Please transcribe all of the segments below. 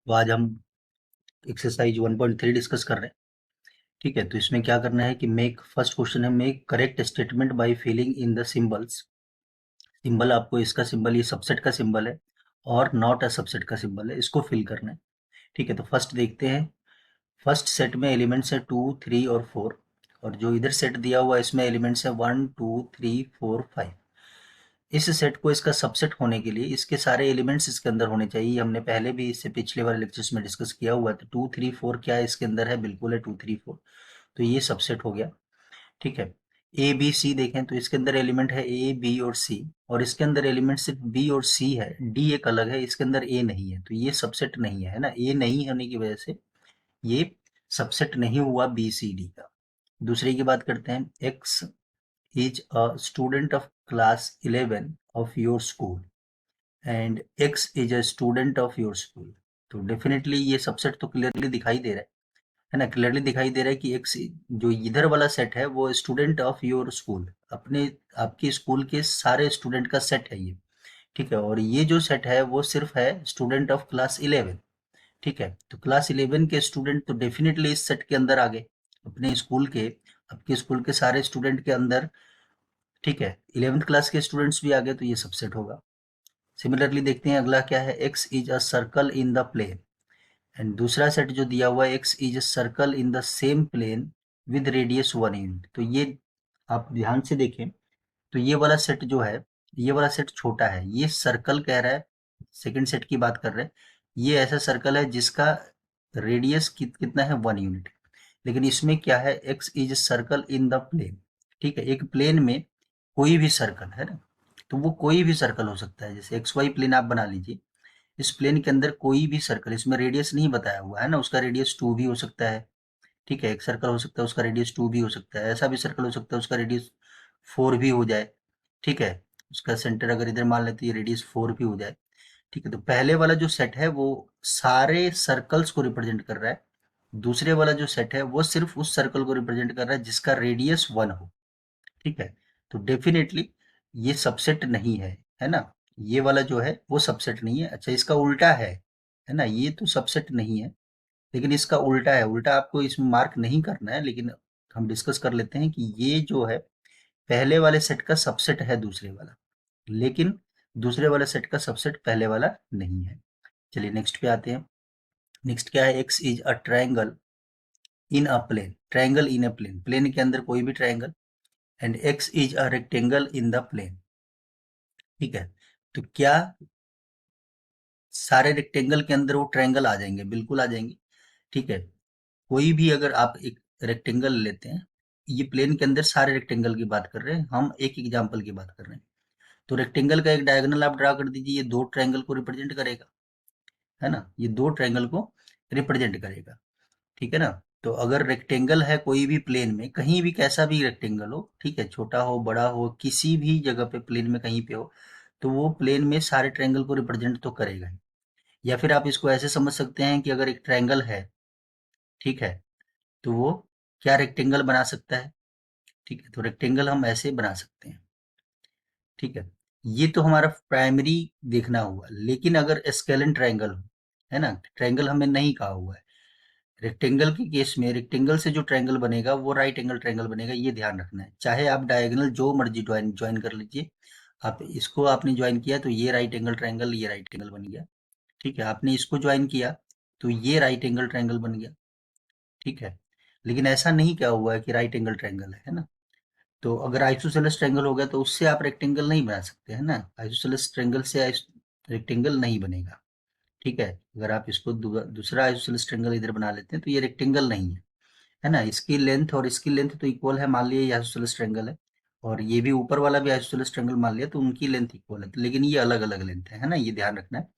तो आज हम एक्सरसाइज 1.3 डिस्कस कर रहे हैं। ठीक है, तो इसमें क्या करना है कि मेक फर्स्ट क्वेश्चन है make correct statement by filling in the symbols. Symbol आपको इसका सिंबल ये सबसेट का सिंबल है और नॉट अ सबसेट का सिंबल है, इसको फिल करना है। ठीक है, तो फर्स्ट देखते हैं। फर्स्ट सेट में एलिमेंट्स है 2, 3 और 4 और जो इधर सेट दिया हुआ है इसमें एलिमेंट्स है 1, 2, 3, 4, 5। इस सेट को इसका सबसेट होने के लिए इसके सारे एलिमेंट्स इसके अंदर होने चाहिए। हमने पहले भी इससे पिछले वाले लेक्चर्स में डिस्कस किया हुआ है। तो 2, 3, 4 क्या है इसके अंदर है, बिल्कुल है 2, 3, 4। तो ये सबसेट हो गया। ठीक है, ए बी सी देखें तो इसके अंदर एलिमेंट है ए बी और सी और इसके अंदर एलिमेंट सिर्फ बी और सी है, डी एक अलग है, इसके अंदर ए नहीं है, तो ये सबसेट नहीं है ना। ए नहीं होने की वजह से ये सबसेट नहीं हुआ बी सी डी का। दूसरे की बात करते हैं। X is a student of class 11 of your school and X is a student of your school। तो डेफिनेटली ये सबसेट तो क्लियरली दिखाई दे रहा है ना। क्लियरली दिखाई दे रहा है कि X जो इधर वाला सेट है वो स्टूडेंट ऑफ योर स्कूल, अपने आपके स्कूल के सारे स्टूडेंट का सेट है ये। ठीक है, और ये जो सेट है वो सिर्फ है स्टूडेंट ऑफ क्लास 11। ठीक है, तो क्लास 11 के स्टूडेंट तो डेफिनेटली इस सेट के अंदर आ गए, अपने स्कूल के, आपके स्कूल के सारे स्टूडेंट के अंदर। ठीक है, 11th क्लास के स्टूडेंट्स भी आ गए तो ये सबसेट होगा। सिमिलरली देखते हैं अगला क्या है। X is a circle in the plane and दूसरा सेट जो दिया हुआ है X is a circle in the same plane with radius 1 unit. तो ये आप ध्यान से देखें तो ये वाला सेट जो है, ये वाला सेट छोटा है, ये सर्कल कह रहा है। सेकंड सेट की बात कर रहे हैं। ये ऐसा सर्कल है जिसका रेडियस कितना है, 1 यूनिट। लेकिन इसमें क्या है, X is circle in the plane. ठीक है, एक प्लेन में कोई भी सर्कल है ना, तो वो कोई भी सर्कल हो सकता है। जैसे एक्स वाई प्लेन आप बना लीजिए, इस प्लेन के अंदर कोई भी सर्कल, इसमें रेडियस नहीं बताया हुआ है ना, उसका रेडियस 2 भी हो सकता है। ठीक है, एक सर्कल हो सकता है उसका रेडियस 2 भी हो सकता है, ऐसा भी सर्कल हो सकता है उसका रेडियस 4 भी हो जाए। ठीक है, उसका सेंटर अगर इधर मान लेते हैं ये रेडियस 4 भी हो जाए। ठीक है, तो पहले वाला जो सेट है वो सारे सर्कल्स को रिप्रेजेंट कर रहा है। दूसरे वाला जो सेट है वो सिर्फ उस सर्कल को रिप्रेजेंट कर रहा है जिसका रेडियस 1 हो। ठीक है, तो डेफिनेटली ये सबसेट नहीं है ना। ये वाला जो है वो सबसेट नहीं है। अच्छा, इसका उल्टा है ना, ये तो सबसेट नहीं है लेकिन इसका उल्टा है। उल्टा आपको इसमें मार्क नहीं करना है, लेकिन हम डिस्कस कर लेते हैं कि ये जो है पहले वाले सेट का सबसेट है दूसरे वाला, लेकिन दूसरे वाले सेट का सबसेट पहले वाला नहीं है। चलिए नेक्स्ट पे आते हैं। नेक्स्ट क्या है, X is a triangle in a plane. Triangle in a plane, plane के अंदर कोई भी triangle. And X is a rectangle in the plane. ठीक है, तो क्या सारे रेक्टेंगल के अंदर वो ट्रायंगल आ जाएंगे? बिल्कुल आ जाएंगे। ठीक है, कोई भी अगर आप एक रेक्टेंगल लेते हैं, ये प्लेन के अंदर सारे रेक्टेंगल की बात कर रहे हैं, हम एक एग्जांपल की बात कर रहे हैं। तो रेक्टेंगल का एक डायगोनल आप ड्रा कर दीजिए, ये दो ट्रायंगल को रिप्रेजेंट करेगा, है ना, ये दो ट्रायंगल को रिप्रेजेंट करेगा। ठीक है ना। तो अगर रेक्टेंगल है कोई भी प्लेन में, कहीं भी कैसा भी रेक्टेंगल हो, ठीक है, छोटा हो बड़ा हो, किसी भी जगह पे प्लेन में कहीं पे हो, तो वो प्लेन में सारे ट्रायंगल को रिप्रेजेंट तो करेगा ही। या फिर आप इसको ऐसे समझ सकते हैं कि अगर एक ट्रायंगल है, ठीक है, तो वो क्या रेक्टेंगल बना सकता है? ठीक है, तो रेक्टेंगल हम ऐसे बना सकते हैं। ठीक है, ये तो हमारा प्राइमरी देखना हुआ। लेकिन अगर स्केलन ट्रायंगल हो, है ना, ट्रायंगल हमें नहीं कहा हुआ है। रेक्टेंगल के केस में रेक्टेंगल से जो ट्रायंगल बनेगा वो राइट एंगल ट्रायंगल बनेगा, ये ध्यान रखना है। चाहे आप डायगोनल जो मर्जी ज्वाइन ज्वाइन कर लीजिए, आप इसको आपने ज्वाइन किया तो ये राइट एंगल ट्रायंगल, ये राइट एंगल बन गया। ठीक है, आपने इसको ज्वाइन किया तो ये राइट एंगल ट्रायंगल बन गया। ठीक है, लेकिन ऐसा नहीं क्या हुआ है कि राइट एंगल ट्रायंगल है ना। तो अगर आइसोसेलेस ट्रायंगल हो गया तो उससे आप रेक्टेंगल नहीं बना सकते, है ना। आइसोसेलेस ट्रायंगल से रेक्टेंगल नहीं बनेगा। ठीक है, अगर आप इसको दूसरा आइसोसेलेस ट्रायंगल इधर बना लेते हैं तो ये रेक्टेंगल नहीं है ना। इसकी लेंथ और इसकी लेंथ तो इक्वल है, मान लिया ये आइसोसेलेस ट्रायंगल है, और ये भी ऊपर वाला भी आइसोसेलेस ट्रायंगल मान लिया तो उनकी लेंथ इक्वल है, लेकिन ये अलग अलग लेंथ है ना, ये ध्यान रखना है।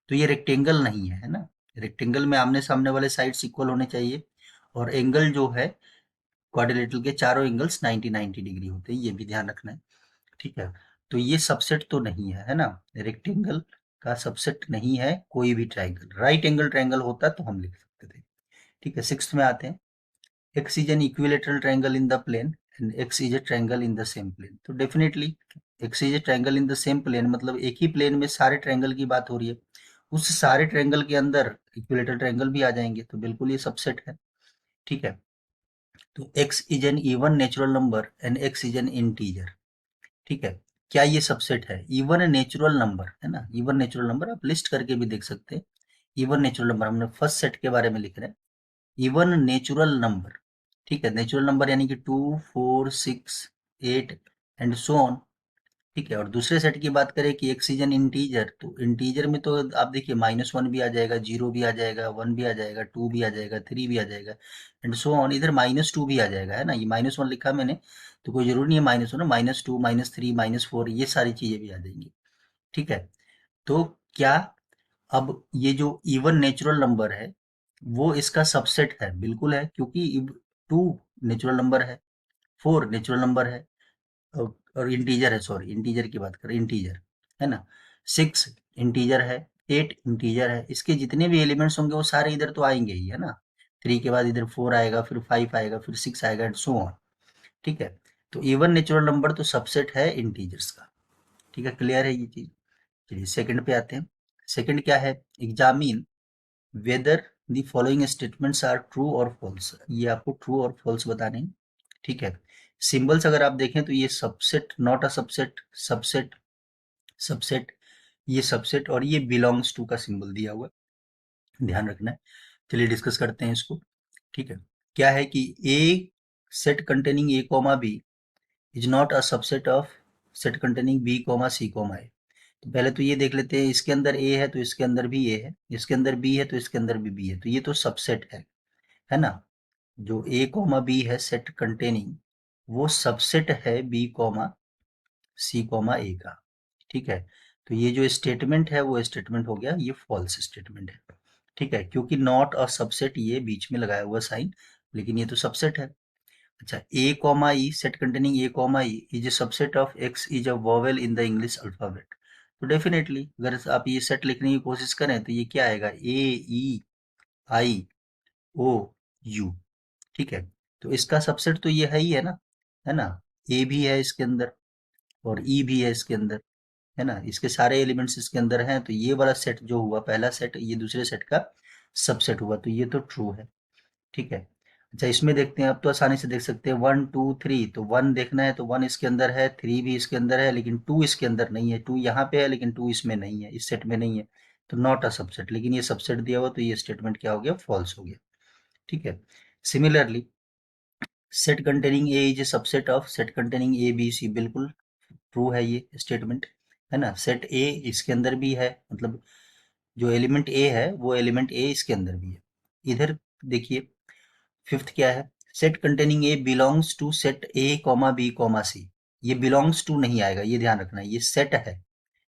तो ये रेक्टेंगल नहीं है ना। रेक्टेंगल में आमने सामने वाले साइड्स इक्वल होने चाहिए, और एंगल जो है क्वाड्रिलेटरल के चारों एंगल्स 90 90 डिग्री होते हैं, ये भी ध्यान रखना है। ठीक है, तो ये सबसेट तो नहीं है ना। रेक्टेंगल का सबसेट नहीं है कोई भी ट्रायंगल। राइट एंगल ट्रायंगल होता तो हम लिख सकते थे। ठीक है, सिक्स्थ में आते हैं। x is an equilateral triangle in the plane and x is a triangle in the same plane। तो definitely x is a triangle in the same plane मतलब एक ही प्लेन में सारे ट्रायंगल की बात हो रही है, उस सारे ट्रायंगल के अंदर इक्विलेटरल ट्रायंगल भी आ जाएंगे, तो बिल्कुल ये सबसेट है। ठीक है, तो x is an even natural number and x is an integer. ठीक है, क्या ये सबसेट है? इवन नेचुरल नंबर है ना, इवन नेचुरल नंबर आप लिस्ट करके भी देख सकते हैं। इवन नेचुरल नंबर हमने फर्स्ट सेट के बारे में लिख रहे हैं, इवन नेचुरल नंबर। ठीक है, नेचुरल नंबर यानी कि 2 4 6 8 एंड सो ऑन। ठीक है, और दूसरे सेट की बात करें कि एक्स इज एन इंटीजर, तो इंटीजर में तो आप देखिए -1 भी आ जाएगा, 0 भी आ जाएगा, 1 भी आ जाएगा, 2 भी आ जाएगा, 3 भी आ जाएगा एंड सो ऑन। इधर -2 भी आ जाएगा, है ना, ये -1 लिखा मैंने, तो कोई जरूरी नहीं है -1, -2 -3 -4 ये सारी चीजें भी आ जाएंगी। ठीक है, तो क्या अब ये जो इवन नेचुरल नंबर है वो इसका सबसेट है? बिल्कुल है, क्योंकि 2 नेचुरल नंबर है, 4 नेचुरल नंबर है, और इंटीजर है, सॉरी इंटीजर की बात करें, इंटीजर है ना, 6 इंटीजर है, 8 इंटीजर है, इसके जितने भी एलिमेंट्स होंगे वो सारे इधर तो आएंगे ही, है ना। 3 के बाद इधर 4 आएगा, फिर 5 आएगा, फिर 6 आएगा एंड सो ऑन। ठीक है, तो इवन नेचुरल नंबर तो सबसेट है इंटीजर्स का। ठीक है, क्लियर है ये चीज। चलिए सेकंड पे आते हैं। सेकंड क्या है? Examine whether the following statements are true और फॉल्स। ये आपको ट्रू और फॉल्स बताने हैं। ठीक है, सिंबल्स अगर आप देखें तो ये subset, not a subset, subset, subset, ये सबसेट, और ये बिलोंग्स टू का सिंबल दिया हुआ है, ध्यान रखना है। चलिए डिस्कस करते हैं इसको। ठीक है, क्या है कि A set containing A comma B is not a subset of set containing B comma C comma A. तो पहले तो ये देख लेते हैं, इसके अंदर ए है तो इसके अंदर भी ए है, इसके अंदर बी है तो इसके अंदर भी बी है, तो ये तो सबसेट है ना। जो ए कॉमा बी है सेट कंटेनिंग, वो सबसेट है बी कॉमा सी कॉमा ए का। ठीक है, तो ये जो स्टेटमेंट है वो स्टेटमेंट हो गया, ये फॉल्स स्टेटमेंट है। ठीक है, क्योंकि नॉट और सबसेट ये बीच में लगाया हुआ साइन, लेकिन ये तो सबसेट है। अच्छा, A comma E set containing A comma E is a subset of X is a vowel in the English alphabet. तो डेफिनेटली अगर आप ये सेट लिखने की कोशिश करें तो ये क्या आएगा? ए ई आई ओ यू। ठीक है, तो इसका सबसेट तो ये है ही, है ना, ए भी है इसके अंदर और ई भी है इसके अंदर, है ना, इसके सारे एलिमेंट्स इसके अंदर हैं, तो ये वाला सेट जो हुआ पहला सेट, ये दूसरे सेट का सबसेट हुआ, तो ये तो ट्रू है। ठीक है, अच्छा इसमें देखते हैं, अब तो आसानी से देख सकते हैं, 1 2 3, तो 1 देखना है तो 1 इसके अंदर है, 3 भी इसके अंदर है, लेकिन 2 इसके अंदर नहीं है, 2 यहाँ पे है लेकिन 2 इसमें नहीं है, इस सेट में नहीं है, तो नॉट अ सबसेट। लेकिन ये सबसेट दिया हुआ, तो ये स्टेटमेंट क्या हो गया? फॉल्स हो गया। ठीक है, similarly set containing A is a subset of set containing A B C, बिल्कुल ट्रू है ये स्टेटमेंट, है ना। सेट ए इसके अंदर भी है, मतलब जो एलिमेंट ए है वो एलिमेंट ए इसके अंदर भी है। इधर देखिए फिफ्थ क्या है? Set containing A belongs to set A comma B comma C. ये बिलोंग्स टू नहीं आएगा, ये ध्यान रखना है, ये सेट है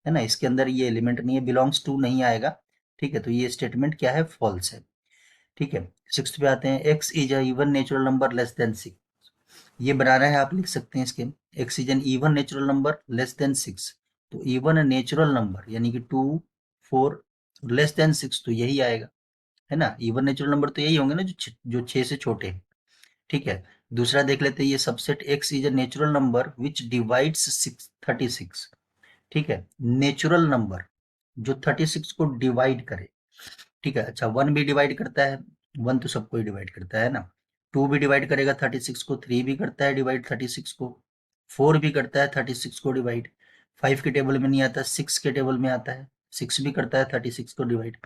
ना, इसके अंदर ये एलिमेंट नहीं है, बिलोंग्स टू नहीं आएगा। ठीक है, तो ये स्टेटमेंट क्या है? फॉल्स है। ठीक है, सिक्स्थ पे आते हैं, x is a even natural number less than 6। ये बनाना है, आप लिख सकते हैं इसके, x is an even natural number less than 6। तो इवन नेचुरल नंबर यानी कि 2 4 लेस देन 6, तो यही आएगा, है ना। इवन नेचुरल नंबर तो यही होंगे ना जो 6 से छोटे हैं। ठीक है, दूसरा देख लेते हैं, ये subset x is a natural number which divides 36। ठीक है, नेचुरल नंबर जो 36 को डिवाइड करे। ठीक है, अच्छा 1 भी डिवाइड करता है, 1 तो सबको ही डिवाइड करता है ना। 2 भी डिवाइड करेगा 36 को, 3 भी करता है डिवाइड 36 को, 4 भी करता है 36 को डिवाइड, 5 के टेबल में नहीं आता, 6 के टेबल में आता है, 6 भी करता है 36 को डिवाइड।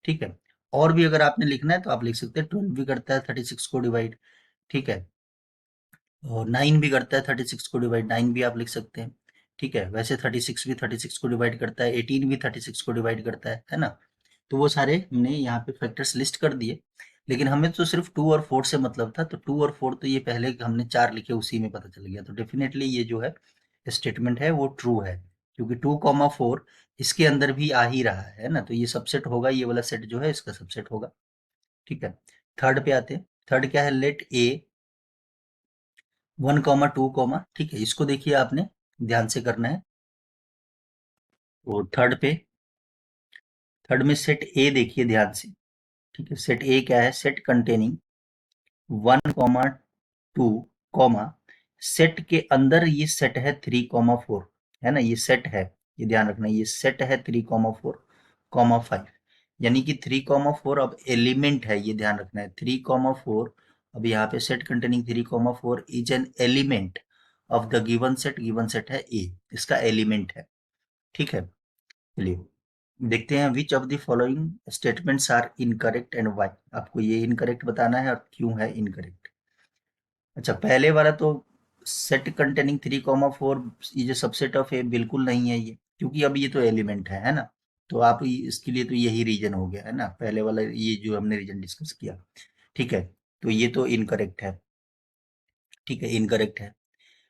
ठीक है, और भी अगर आपने लिखना है तो आप लिख सकते हैं, 12 भी करता है 36 को डिवाइड। ठीक है, और 9 भी करता है 36 को डिवाइड, 9 भी आप लिख सकते हैं। ठीक है, वैसे 36 भी 36 को डिवाइड करता है, 18 भी 36 को डिवाइड करता है ना। तो वो सारे हमने यहाँ पे फैक्टर्स लिस्ट कर दिए, लेकिन हमें तो सिर्फ 2 और 4 से मतलब था, तो 2 और 4 तो ये पहले हमने 4 लिखे उसी में पता चल गया, तो डेफिनेटली ये जो है स्टेटमेंट है वो ट्रू है, क्योंकि 2 4 इसके अंदर भी आ ही रहा है ना, तो ये सबसेट होगा, ये वाला सेट जो है इसका सबसेट होगा। ठीक है, थर्ड पे आते हैं। थर्ड क्या है? लेट ए 1 2, ठीक है, इसको देखिए आपने ध्यान से करना है। और थर्ड में सेट ए देखिए ध्यान से। ठीक है, सेट ए क्या है? सेट कंटेनिंग 1 2, सेट के अंदर ये सेट है 3 4, है ना, ये सेट है, ये ध्यान रखना, ये सेट है 3 4 5। यानी कि 3,4 अब एलिमेंट है, ये ध्यान रखना है। 3,4 अब यहाँ पे set containing 3,4 is an element of the given set है ए, इसका एलिमेंट है। ठीक है, चलिए देखते हैं which of the following statements are incorrect and why. आपको ये इनकरेक्ट बताना है और क्यों है इनकरेक्ट। अच्छा, पहले वाला तो सेट कंटेनिंग 3,4 ये जो सबसेट ऑफ ए बिल्कुल नहीं है ये, क्योंकि अब ये तो एलिमेंट है ना। तो आप इसके लिए तो यही रीजन हो गया है ना, पहले वाला ये जो हमने रीजन डिस्कस किया। ठीक है, तो ये तो इनकरेक्ट है। ठीक है, इनकरेक्ट है।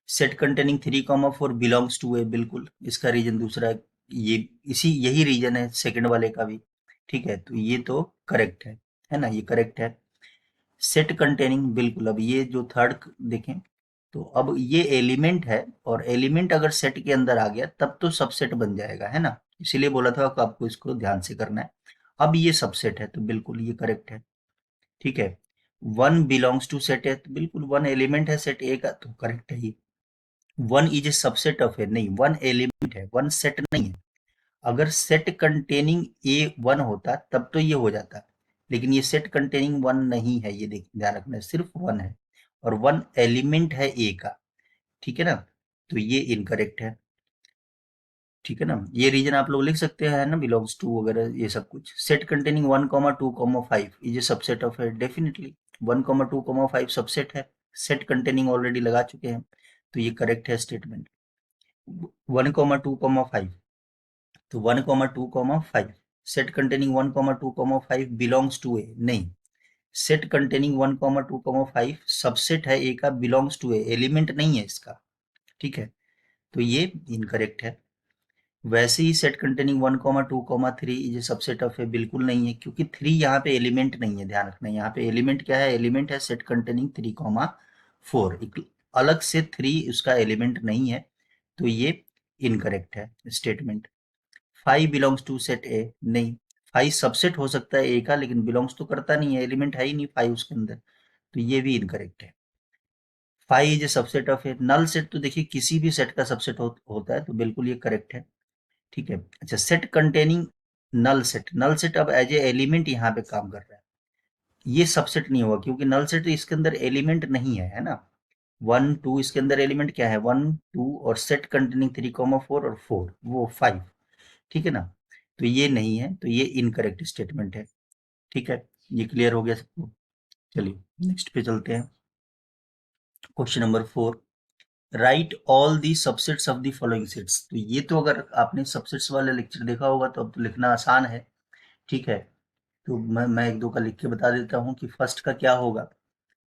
सेट कंटेनिंग 3,4 बिलोंग्स टू ए, बिल्कुल इसका रीजन दूसरा है। ये इसी यही रीजन है सेकंड वाले का भी। ठीक है, तो ये तो करेक्ट है ना, ये करेक्ट है। सेट कंटेनिंग, बिल्कुल अब ये जो थर्ड देखें तो अब ये एलिमेंट है, और एलिमेंट अगर सेट के अंदर आ गया तब तो सबसेट बन जाएगा, है ना। इसीलिए बोला था कि आपको इसको ध्यान से करना है। अब ये सबसेट है तो बिल्कुल ये करेक्ट है। ठीक है, वन बिलोंग्स टू सेट है, तो बिल्कुल वन एलिमेंट है सेट ए का, तो करेक्ट है ये। One is a subset of A, नहीं वन एलिमेंट है, वन सेट नहीं है। अगर सेट कंटेनिंग ए वन होता तब तो ये हो जाता, लेकिन ये सेट कंटेनिंग वन नहीं है, ये देख ध्यान रखना है, सिर्फ वन है और वन एलिमेंट है ए का। ठीक है ना, तो ये इनकरेक्ट है। ठीक है ना, ये रीजन आप लोग लिख सकते हैं ना, बिलोंग्स टू वगैरह ये सब कुछ। Set containing 1,2,5 is a subset of है, डेफिनेटली 1,2,5 सबसेट है। सेट कंटेनिंग ऑलरेडी लगा चुके हैं, तो ये करेक्ट है स्टेटमेंट। 1,2,5, तो 1,2,5 सेट कंटेनिंग 1,2,5 बिलोंग्स टू ए, नहीं सेट कंटेनिंग 1,2,5 सबसेट है ए का, बिलोंग्स टू ए एलिमेंट नहीं है इसका। ठीक है, तो ये इनकरेक्ट है। वैसे ही set containing 1,2,3 is subset of A, बिल्कुल नहीं है, क्योंकि 3 यहाँ पे एलिमेंट नहीं है, ध्यान रखना है। यहाँ पे एलिमेंट क्या है, एलिमेंट है सेट कंटेनिंग 3,4, एक अलग से 3 उसका एलिमेंट नहीं है, तो ये इनकरेक्ट है statement. 5 belongs to set A, नहीं 5 सबसेट हो सकता है ए का, लेकिन बिलोंग्स तो करता नहीं है, एलिमेंट है ही नहीं 5 उसके अंदर, तो ये भी इनकरेक्ट है। 5 is a subset of A, null set तो देखिए किसी भी सेट का सबसेट होता है, तो बिल्कुल ये करेक्ट है। ठीक है, अच्छा set containing null set, null set अब एज ए एलिमेंट यहाँ पे काम कर रहा है, ये सबसेट नहीं हुआ, क्योंकि नल सेट इसके अंदर एलिमेंट नहीं है ना। 1 2 इसके अंदर एलिमेंट क्या है, 1 2, और सेट कंटेनिंग 3,4 और 4 वो 5। ठीक है ना, तो ये नहीं है, तो ये इनकरेक्ट स्टेटमेंट है। ठीक है, ये क्लियर हो गया सबको। चलिए नेक्स्ट पे चलते हैं। Question number 4, right all the subsets of the following sets. तो ये तो अगर आपने सबसेट्स वाला लेक्चर देखा होगा तो अब तो लिखना आसान है। ठीक है, तो मैं एक दो का लिख के बता देता हूँ कि फर्स्ट का क्या होगा।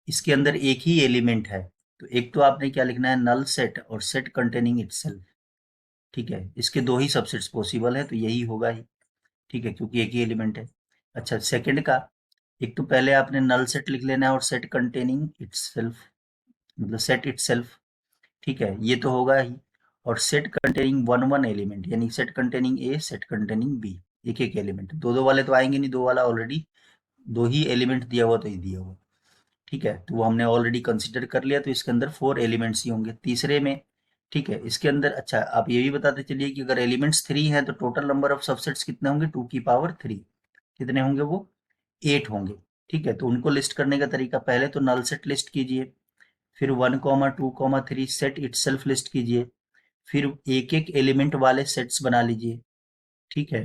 इसके अंदर एक ही एलिमेंट है, तो एक तो आपने क्या लिखना है, नल सेट और सेट कंटेनिंग इटसेल्फ। ठीक है, इसके दो ही सबसेट्स पॉसिबल है, तो यही होगा ही। ठीक है, क्योंकि एक ही एलिमेंट है। अच्छा सेकंड का, एक तो पहले आपने नल सेट लिख लेना है और सेट कंटेनिंग इटसेल्फ, मतलब सेट इटसेल्फ। ठीक है, ये तो होगा ही। और set containing one one element, यानी set containing A set containing B, एक एक एलिमेंट, दो दो वाले तो आएंगे नहीं, दो वाला ऑलरेडी दो ही एलिमेंट दिया हुआ, तो ही दिया हुआ। ठीक है, तो वो हमने ऑलरेडी कंसिडर कर लिया, तो इसके अंदर 4 एलिमेंट्स ही होंगे तीसरे में। ठीक है, इसके अंदर अच्छा आप ये भी बताते चलिए कि अगर एलिमेंट्स 3 हैं तो टोटल नंबर ऑफ सबसेट्स कितने होंगे, 2 की पावर 3, कितने होंगे वो, 8 होंगे। ठीक है, तो उनको लिस्ट करने का तरीका, पहले तो नल सेट लिस्ट कीजिए, फिर 1,2,3 सेट इटसेल्फ लिस्ट कीजिए, फिर एक एक एलिमेंट वाले सेट्स बना लीजिए। ठीक है,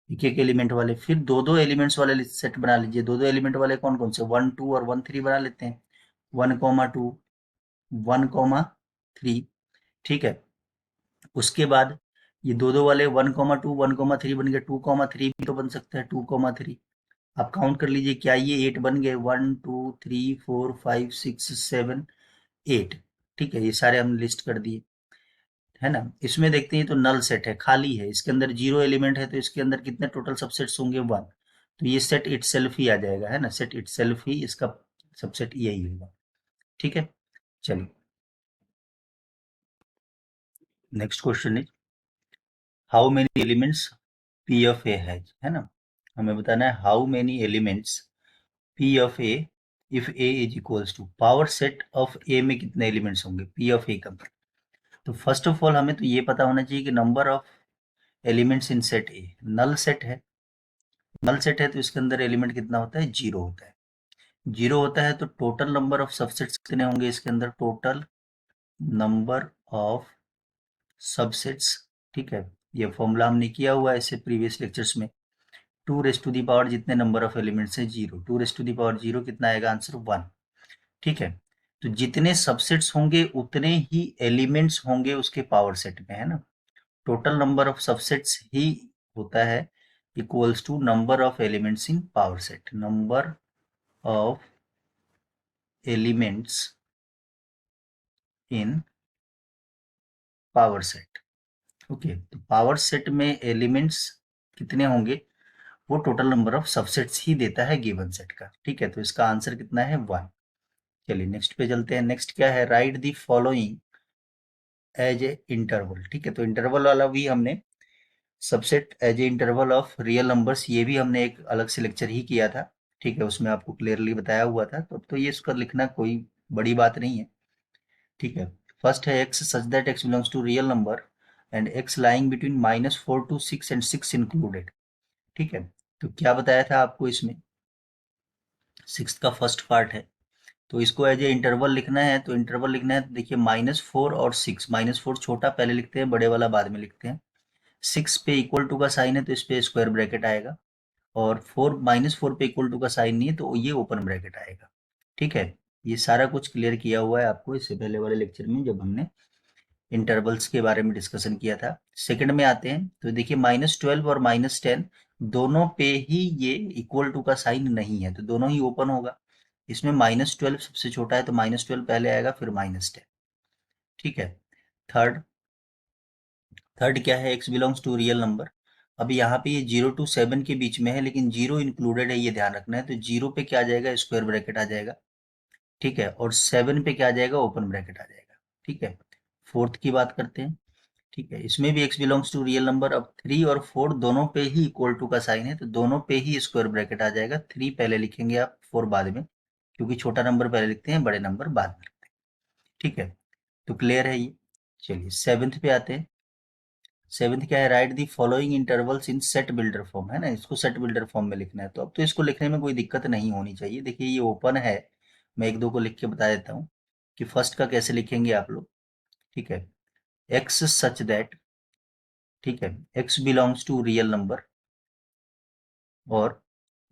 एक एक एलिमेंट वाले, फिर दो दो एलिमेंट्स वाले सेट बना लीजिए। दो दो एलिमेंट वाले कौन कौन से, 1 2 और 1 3 बना लेते हैं, 1,2 1,3। ठीक है, उसके बाद ये दो दो वाले 1,2 1,3 बन गए, 2,3 भी तो बन सकता है, 2,3 आप काउंट कर लीजिए, क्या ये 8 बन गए, 1 2 3 4 5 6 7 8। ठीक है, ये सारे हम लिस्ट कर दिए, है ना। इसमें देखते हैं तो नल सेट है, खाली है, इसके अंदर जीरो एलिमेंट है, तो इसके अंदर कितने टोटल सबसेट्स होंगे, 1। तो ये सेट इटसेल्फ ही आ जाएगा, है ना, सेट इटसेल्फ ही इसका सबसेट यही होगा। ठीक है, चलिए next question is, how many elements P of A has, है ना। हमें बताना है how many elements P of A if A is equals to, power set of A में कितने एलिमेंट्स होंगे पी ऑफ ए का। तो फर्स्ट ऑफ ऑल हमें तो ये पता होना चाहिए कि number of elements in set A, null set है, नल सेट है तो इसके अंदर एलिमेंट कितना होता है, 0 होता है। 0 होता है तो टोटल नंबर ऑफ सबसेट्स कितने होंगे इसके अंदर, टोटल नंबर ऑफ सबसेट्स, ठीक है। ये फॉर्मूला हमने किया हुआ है इससे प्रीवियस लेक्चर्स में, 2 रेज़ टू दी पावर जितने नंबर ऑफ एलिमेंट्स है 0, 2 रेज़ टू दी पावर 0 कितना आएगा आंसर, 1, ठीक है। तो जितने सबसेट्स होंगे उतने ही एलिमेंट्स होंगे उसके पावर सेट में, है ना। टोटल नंबर ऑफ सबसेट्स ही होता है equals to number of elements in power set, number of elements in power set. Okay, तो पावर सेट में एलिमेंट्स कितने होंगे वो टोटल नंबर ऑफ सबसेट्स ही देता है गिवन सेट का, ठीक है। तो इसका आंसर कितना है, 1। चलिए नेक्स्ट पे चलते हैं। नेक्स्ट क्या है, write the following as a interval, ठीक है। तो इंटरवल वाला भी हमने, subset as a interval of real numbers, ये भी हमने एक अलग से लेक्चर ही किया था, ठीक है। उसमें आपको क्लियरली बताया हुआ था, तो अब तो ये इसका लिखना कोई बड़ी बात नहीं है, ठीक है। फर्स्ट है X such that X belongs to real number and X lying between -4 to 6 and 6 included, ठीक है। तो क्या बताया था आपको इसमें, सिक्स का फर्स्ट पार्ट है, तो इसको एज ए इंटरवल लिखना है। तो इंटरवल लिखना है तो देखिए -4 और 6, -4 छोटा पहले लिखते हैं, बड़े वाला बाद में लिखते हैं। 6 पे इक्वल टू का साइन है तो इस पे स्क्वायर ब्रैकेट आएगा, और -4 पे इक्वल टू का साइन नहीं है तो ये ओपन ब्रैकेट आएगा, ठीक है। ये सारा कुछ क्लियर किया हुआ है आपको इससे पहले वाले लेक्चर में जब हमने इंटरवल्स के बारे में डिस्कशन किया था। सेकंड में आते हैं तो देखिए -12 और -10 दोनों पे ही ये इक्वल टू का साइन नहीं है, तो दोनों ही ओपन होगा। इसमें -12 सबसे छोटा है तो -12 पहले आएगा फिर -10, ठीक है। थर्ड थर्ड क्या है, X belongs to real number. अब यहाँ पे ये 0 to 7 के बीच में है लेकिन 0 इंक्लूडेड है, ये ध्यान रखना है। तो 0 पे क्या आ जाएगा, स्क्वायर ब्रैकेट आ जाएगा, ठीक है। और 7 पे क्या आ जाएगा, ओपन ब्रैकेट आ जाएगा, ठीक है। फोर्थ की बात करते हैं, ठीक है। इसमें भी X belongs to real number. अब 3 और 4 दोनों पे ही इक्वल टू का साइन है तो दोनों पे ही स्क्वायर ब्रैकेट आ जाएगा। 3 पहले लिखेंगे आप, 4 बाद में, क्योंकि छोटा नंबर पहले लिखते हैं, बड़े नंबर बाद में लिखते हैं, ठीक है। तो क्लियर है ये। चलिए सेवेंथ पे आते हैं। सेवेंथ क्या है, right the following intervals in set builder form, है ना। इसको सेट बिल्डर फॉर्म में लिखना है, तो अब तो इसको लिखने में कोई दिक्कत नहीं होनी चाहिए। देखिए ये ओपन है, मैं एक दो को लिख के बता देता हूँ कि फर्स्ट का कैसे लिखेंगे आप लोग, ठीक है। एक्स सच दैट, ठीक है, X belongs to real number, और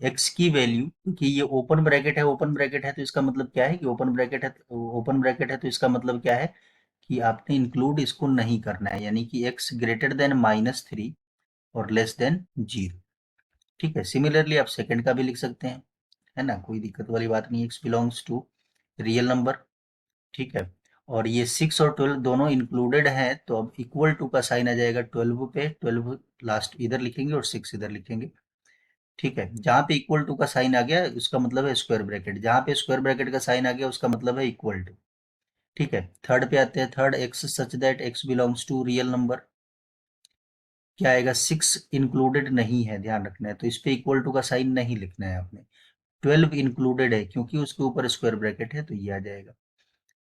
एक्स की वैल्यू, क्योंकि ये ओपन ब्रैकेट है, ओपन ब्रैकेट है तो इसका मतलब क्या है कि ओपन ब्रैकेट है, ओपन ब्रैकेट है तो इसका मतलब क्या है कि आपने इंक्लूड इसको नहीं करना है, यानी कि एक्स ग्रेटर देन -3 और लेस देन 0, ठीक है। सिमिलरली आप सेकंड का भी लिख सकते हैं, है ना, कोई दिक्कत वाली बात नहीं। X belongs to real number, ठीक है। और ये 6 और 12 दोनों इंक्लूडेड हैं तो अब इक्वल टू का साइन आ जाएगा 12 पे, 12 लास्ट इधर लिखेंगे और 6 इधर लिखेंगे, ठीक है। जहां पे इक्वल टू का साइन आ गया उसका मतलब है स्क्वायर ब्रैकेट, जहां पे स्क्वायर ब्रैकेट का साइन आ गया उसका मतलब है इक्वल टू, ठीक है। थर्ड पे आते हैं। Third, X such that X belongs to real number, क्या आएगा, 6 इंक्लूडेड नहीं है, ध्यान रखना है, तो इस पे इक्वल टू का साइन नहीं लिखना है आपने। 12 इंक्लूडेड है क्योंकि उसके ऊपर स्क्वायर ब्रैकेट है तो ये आ जाएगा,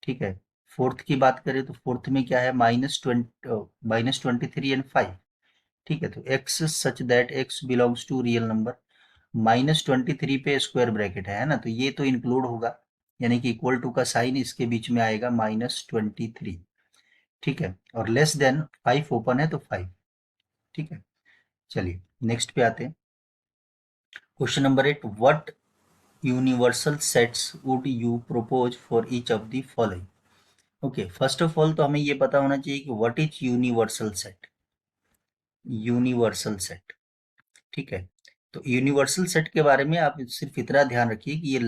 ठीक है। फोर्थ की बात करें तो फोर्थ में क्या है, -23 एंड 5, ठीक है। तो X such that X belongs to real number, -23 पे स्क्वायर ब्रैकेट है ना, तो ये तो इंक्लूड होगा, यानी कि इक्वल टू का साइन इसके बीच में आएगा -23, ठीक है। और लेस देन 5 ओपन है तो 5, ठीक है। चलिए नेक्स्ट पे आते हैं। Question number 8, what universal sets would you propose for each of the following. Okay, first of all तो हमें ये पता होना चाहिए कि what is universal set, universal set, ठीक है। तो यूनिवर्सल सेट के बारे में आप सिर्फ इतना ध्यान रखिए कि ये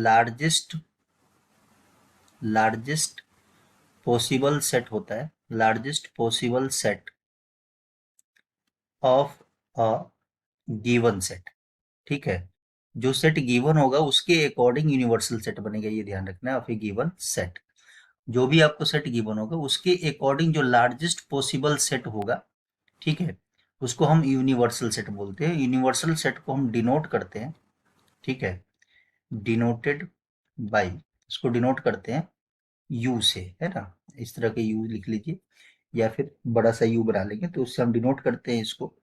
लार्जेस्ट पॉसिबल सेट होता है, largest possible set of a given set, ठीक है। जो सेट गिवन होगा उसके अकॉर्डिंग यूनिवर्सल सेट बनेगा, ये ध्यान रखना है, ऑफ ए गिवन सेट। जो भी आपको सेट गिवन होगा उसके अकॉर्डिंग जो लार्जेस्ट पॉसिबल सेट होगा, ठीक है, उसको हम यूनिवर्सल सेट बोलते हैं। यूनिवर्सल सेट को हम डिनोट करते हैं, ठीक है, डिनोटेड बाई, इसको डिनोट करते हैं यू से, है ना। इस तरह के यू लिख लीजिए या फिर बड़ा सा यू बना लेंगे तो उससे हम डिनोट करते हैं इसको।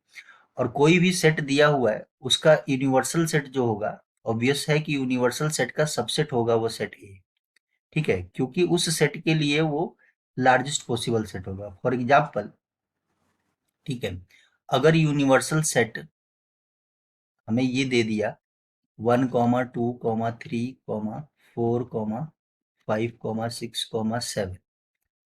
और कोई भी सेट दिया हुआ है उसका यूनिवर्सल सेट जो होगा, ऑब्वियस है कि यूनिवर्सल सेट का सबसेट होगा वो सेट ए। ठीक है, क्योंकि उस सेट के लिए वो लार्जेस्ट पॉसिबल सेट होगा। फॉर एग्जाम्पल, ठीक है, अगर यूनिवर्सल सेट हमें ये दे दिया 1,2,3,4,5,6,7,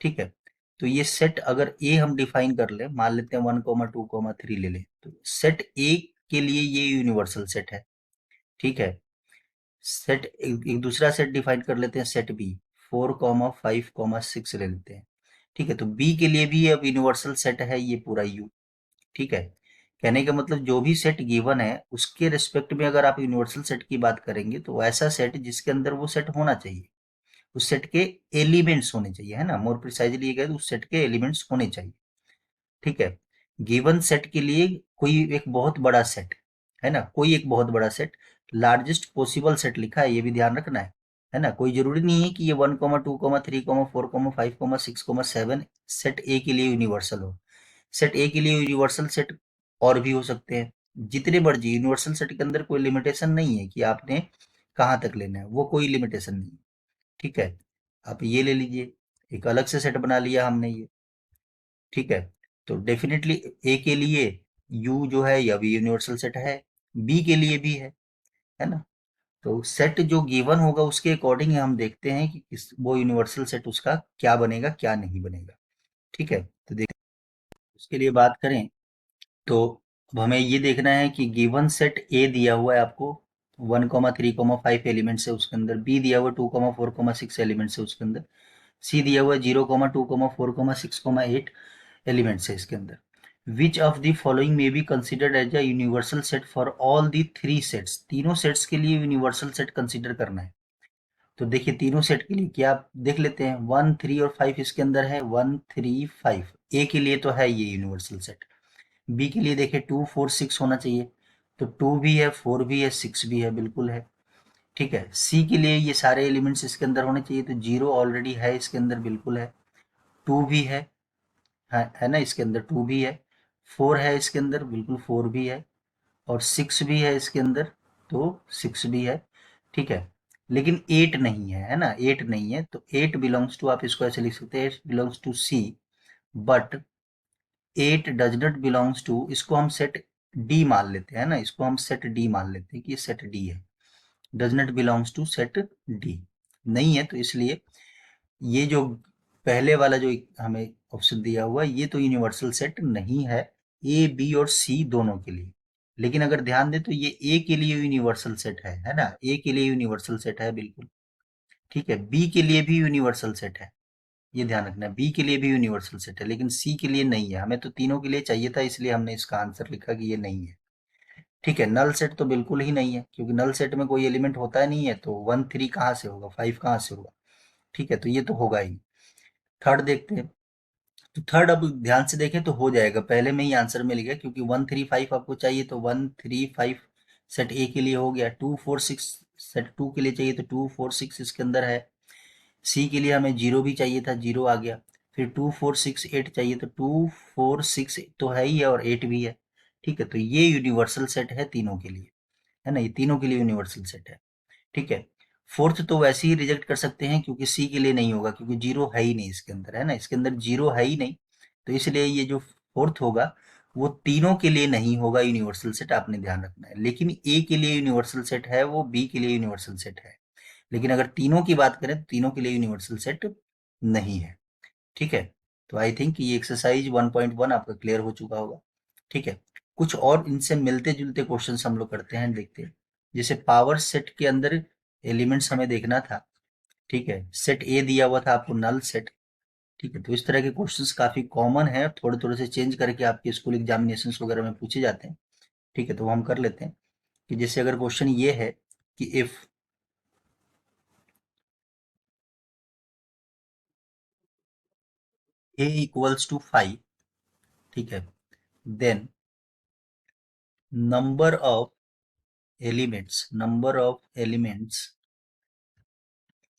ठीक है, तो ये सेट अगर ए हम डिफाइन कर ले, मान लेते हैं 1,2,3 ले लें, तो सेट ए के लिए ये यूनिवर्सल सेट है। ठीक है, सेट एक दूसरा सेट डिफाइन कर लेते हैं, सेट बी 4,5,6 ले लेते हैं। ठीक है, तो बी के लिए भी अब यूनिवर्सल सेट है ये पूरा यू। ठीक है, कहने का मतलब जो भी सेट गिवन है उसके रिस्पेक्ट में अगर आप यूनिवर्सल सेट की बात करेंगे तो ऐसा सेट जिसके अंदर वो सेट होना चाहिए, उस सेट के एलिमेंट्स होने चाहिए, है ना, मोर प्रिसाइजली ये कहे तो उस सेट के एलिमेंट्स होने चाहिए। ठीक है, गिवन सेट के लिए कोई एक बहुत बड़ा सेट, है ना, कोई एक बहुत बड़ा सेट, लार्जेस्ट पॉसिबल सेट लिखा है, ये भी ध्यान रखना है ना। कोई जरूरी नहीं है कि ये 1,2,3,4,5,6,7 सेट ए के लिए यूनिवर्सल हो। सेट ए के लिए यूनिवर्सल सेट और भी हो सकते हैं, जितने मर्जी। यूनिवर्सल सेट के अंदर कोई लिमिटेशन नहीं है कि आपने कहाँ तक लेना है, वो कोई लिमिटेशन नहीं है। ठीक है, आप ये ले लीजिए, एक अलग से सेट बना लिया हमने ये। ठीक है, तो डेफिनेटली ए के लिए यू जो है यह भी यूनिवर्सल सेट है, बी के लिए भी है ना। तो सेट जो गिवन होगा उसके अकॉर्डिंग हम देखते हैं कि वो यूनिवर्सल सेट उसका क्या बनेगा क्या नहीं बनेगा। ठीक है, तो देख उसके लिए बात करें तो अब हमें ये देखना है कि गिवन सेट ए दिया हुआ है आपको 1,3,5 एलिमेंट्स है उसके अंदर, बी दिया हुआ 2,4,6 एलिमेंट्स है उसके अंदर, सी दिया हुआ 0,2,4,6,8 एलिमेंट्स है इसके अंदर। Which of the following may be considered as a universal set for all the three sets, तीनों सेट्स के लिए यूनिवर्सल सेट कंसिडर करना है। तो देखिए तीनों सेट के लिए क्या आप देख लेते हैं, 1, 3 और 5 इसके अंदर है, 1, 3, 5 ए के लिए तो है ये यूनिवर्सल सेट। बी के लिए देखिए 2, 4, 6 होना चाहिए, तो 2 भी है, 4 भी है, 6 भी है, बिल्कुल है। ठीक है, सी के लिए ये सारे एलिमेंट्स इसके अंदर होने चाहिए, तो 0 ऑलरेडी है इसके अंदर, बिल्कुल है। 2 भी है ना, इसके अंदर 2 भी है। 4 है इसके अंदर, बिल्कुल 4 भी है। और 6 भी है इसके अंदर, तो 6 भी है। ठीक है, लेकिन 8 नहीं है ना, 8 नहीं है, तो 8 बिलोंग्स टू, आप इसको ऐसे लिख सकते हैं, 8 belongs to C, but 8 does not belongs to, इसको हम सेट डी मान लेते हैं ना, इसको हम सेट डी मान लेते हैं कि ये सेट डी है, does not belongs to set D, नहीं है, तो इसलिए ये जो पहले वाला जो हमें ऑप्शन दिया हुआ है ये तो यूनिवर्सल सेट नहीं है, ए बी और सी दोनों के लिए। लेकिन अगर ध्यान दें तो ये ए के लिए यूनिवर्सल सेट है ना, ए के लिए यूनिवर्सल सेट है बिल्कुल। ठीक है, बी के लिए भी यूनिवर्सल सेट है, ये ध्यान रखना, बी के लिए भी यूनिवर्सल सेट है, लेकिन सी के लिए नहीं है। हमें तो तीनों के लिए चाहिए था, इसलिए हमने इसका आंसर लिखा कि ये नहीं है। ठीक है, नल सेट तो बिल्कुल ही नहीं है, क्योंकि नल सेट में कोई एलिमेंट होता ही नहीं है, तो 1, 3 कहाँ से होगा, 5 कहाँ से होगा। ठीक है, तो ये तो होगा ही। थर्ड देखते हैं, तो थर्ड अब ध्यान से देखें तो हो जाएगा, पहले में ही आंसर मिल गया, क्योंकि 1, 3, 5 आपको चाहिए, तो 1, 3, 5 सेट ए के लिए हो गया। 2, 4, 6 सेट टू के लिए चाहिए, तो 2, 4, 6 इसके अंदर है। सी के लिए हमें 0 भी चाहिए था, 0 आ गया। फिर 2, 4, 6, 8 चाहिए, तो 2, 4, 6 तो है ही है और 8 भी है। ठीक है, तो ये यूनिवर्सल सेट है तीनों के लिए, है ना, ये तीनों के लिए यूनिवर्सल सेट है। ठीक है, फोर्थ तो वैसे ही रिजेक्ट कर सकते हैं क्योंकि सी के लिए नहीं होगा, क्योंकि 0 है ही नहीं इसके अंदर, है ना, इसके अंदर 0 है ही नहीं, तो इसलिए ये जो फोर्थ होगा वो तीनों के लिए नहीं होगा यूनिवर्सल सेट, आपने ध्यान रखना है। लेकिन ए के लिए यूनिवर्सल सेट है, वो बी के लिए यूनिवर्सल सेट है। लेकिन अगर तीनों की बात करें तो तीनों के लिए यूनिवर्सल सेट नहीं है। ठीक है, तो आई थिंक ये एक्सरसाइज 1.1 आपका क्लियर हो चुका होगा। ठीक है, कुछ और इनसे मिलते जुलते क्वेश्चन हम लोग करते हैं, देखते हैं। जैसे पावर सेट के अंदर एलिमेंट्स हमें देखना था। ठीक है, सेट ए दिया हुआ था आपको, नल सेट। ठीक है, तो इस तरह के क्वेश्चंस काफी कॉमन है, थोड़े थोड़े से चेंज करके आपके स्कूल एग्जामिनेशंस वगैरह में पूछे जाते हैं। ठीक है, तो वो हम कर लेते हैं कि जैसे अगर क्वेश्चन ये है कि इफ ए इक्वल्स टू 5, ठीक है, then number of elements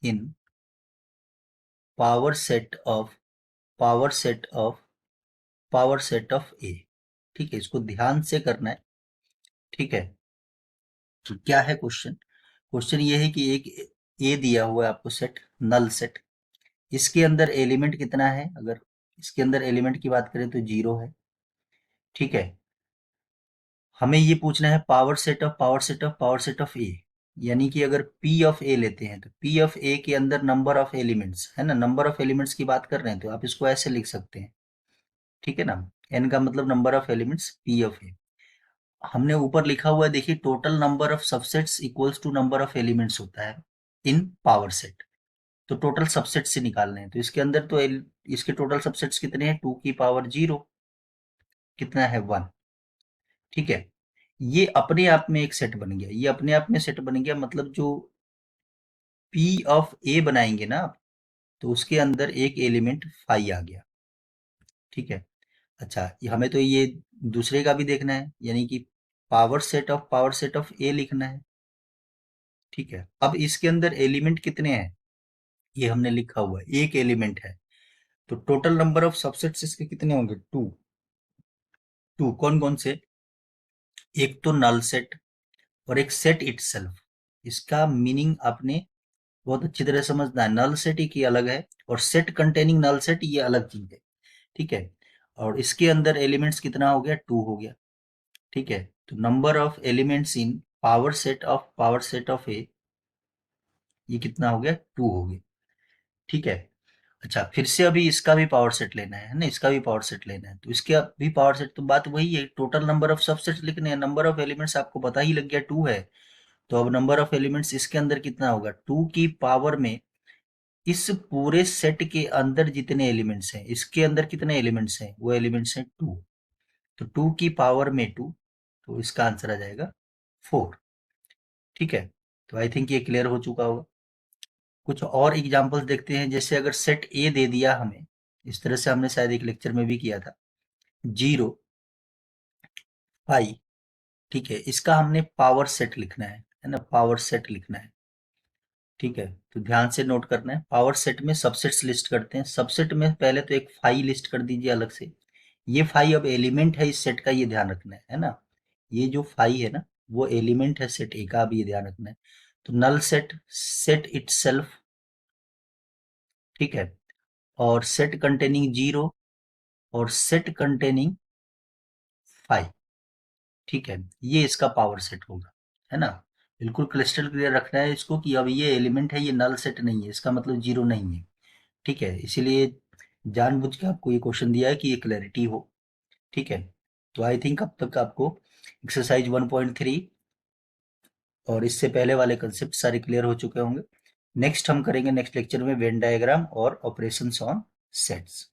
in power set of power set of power set of A. ठीक है, इसको ध्यान से करना है। ठीक है, तो क्या है क्वेश्चन? क्वेश्चन ये है कि एक ए दिया हुआ है आपको सेट, नल सेट। इसके अंदर एलिमेंट कितना है? अगर इसके अंदर एलिमेंट की बात करें तो 0 है। ठीक है, हमें ये पूछना है power set of power set of power set of A. यानी कि अगर P ऑफ ए लेते हैं तो P ऑफ ए के अंदर नंबर ऑफ एलिमेंट्स है ना, नंबर ऑफ एलिमेंट्स की बात कर रहे हैं तो आप इसको ऐसे लिख सकते हैं। ठीक है ना, n का मतलब number of elements P of A. हमने ऊपर लिखा हुआ है, देखिए total number of subsets equals to number of elements होता है इन पावर सेट। तो टोटल सबसेट से निकालने हैं तो इसके अंदर तो इसके टोटल सबसेट्स कितने हैं? 2 की पावर 0, कितना है? 1। ठीक है, ये अपने आप में एक सेट बन गया, ये अपने आप में सेट बन गया, मतलब जो P ऑफ ए बनाएंगे ना आप, तो उसके अंदर एक एलिमेंट फाई आ गया। ठीक है, अच्छा हमें तो ये दूसरे का भी देखना है, यानी कि पावर सेट ऑफ ए लिखना है। ठीक है, अब इसके अंदर एलिमेंट कितने हैं ये हमने लिखा हुआ है, एक एलिमेंट है। तो टोटल नंबर ऑफ सबसेट्स इसके कितने होंगे? 2। कौन कौन से? एक तो नल सेट और एक सेट इटसेल्फ। इसका मीनिंग आपने बहुत अच्छी तरह समझना है। नल सेट एक ही अलग है और सेट कंटेनिंग नल सेट ये अलग चीज है। ठीक है, और इसके अंदर एलिमेंट्स कितना हो गया? 2 हो गया। ठीक है, तो number of elements in power set of A ये कितना हो गया? 2 हो गया। ठीक है, अच्छा फिर से अभी इसका भी पावर सेट लेना है ना, इसका भी पावर सेट लेना है तो इसके भी पावर सेट, तो बात वही है, टोटल नंबर ऑफ सबसेट्स लिखने हैं। नंबर ऑफ एलिमेंट्स आपको पता ही लग गया 2 है, तो अब नंबर ऑफ एलिमेंट्स इसके अंदर कितना होगा? 2 की पावर में इस पूरे सेट के अंदर जितने एलिमेंट्स हैं, इसके अंदर कितने एलिमेंट्स हैं? वो एलिमेंट्स हैं 2। तो 2 की पावर में 2, तो इसका आंसर आ जाएगा 4। ठीक है, तो आई थिंक ये क्लियर हो चुका होगा। कुछ और एग्जांपल्स देखते हैं, जैसे अगर सेट ए दे दिया हमें, इस तरह से हमने शायद एक लेक्चर में भी किया था, 0 5। ठीक है, इसका हमने पावर सेट लिखना है ना, पावर सेट लिखना है। ठीक है, तो ध्यान से नोट करना है, पावर सेट में सबसेट्स लिस्ट करते हैं। सबसेट में पहले तो एक फाई लिस्ट कर दीजिए अलग से। ये फाई अब एलिमेंट है इस सेट का, ये ध्यान रखना है ना। ये जो फाई है ना, वो एलिमेंट है सेट ए का, अब ये ध्यान रखना है। तो नल सेट, सेट इटसेल्फ। ठीक है, और सेट कंटेनिंग 0 और सेट कंटेनिंग 5। ठीक है, ये इसका पावर सेट होगा, है ना। बिल्कुल क्रिस्टल क्लियर रखना है इसको कि अब ये एलिमेंट है, ये नल सेट नहीं है, इसका मतलब 0 नहीं है। ठीक है, इसीलिए जानबूझ के आपको ये क्वेश्चन दिया है कि ये क्लैरिटी हो। ठीक है, तो आई थिंक अब तक आपको एक्सरसाइज 1.3 और इससे पहले वाले कंसेप्ट सारे क्लियर हो चुके होंगे। नेक्स्ट हम करेंगे नेक्स्ट लेक्चर में वेन डायग्राम और ऑपरेशंस ऑन सेट्स।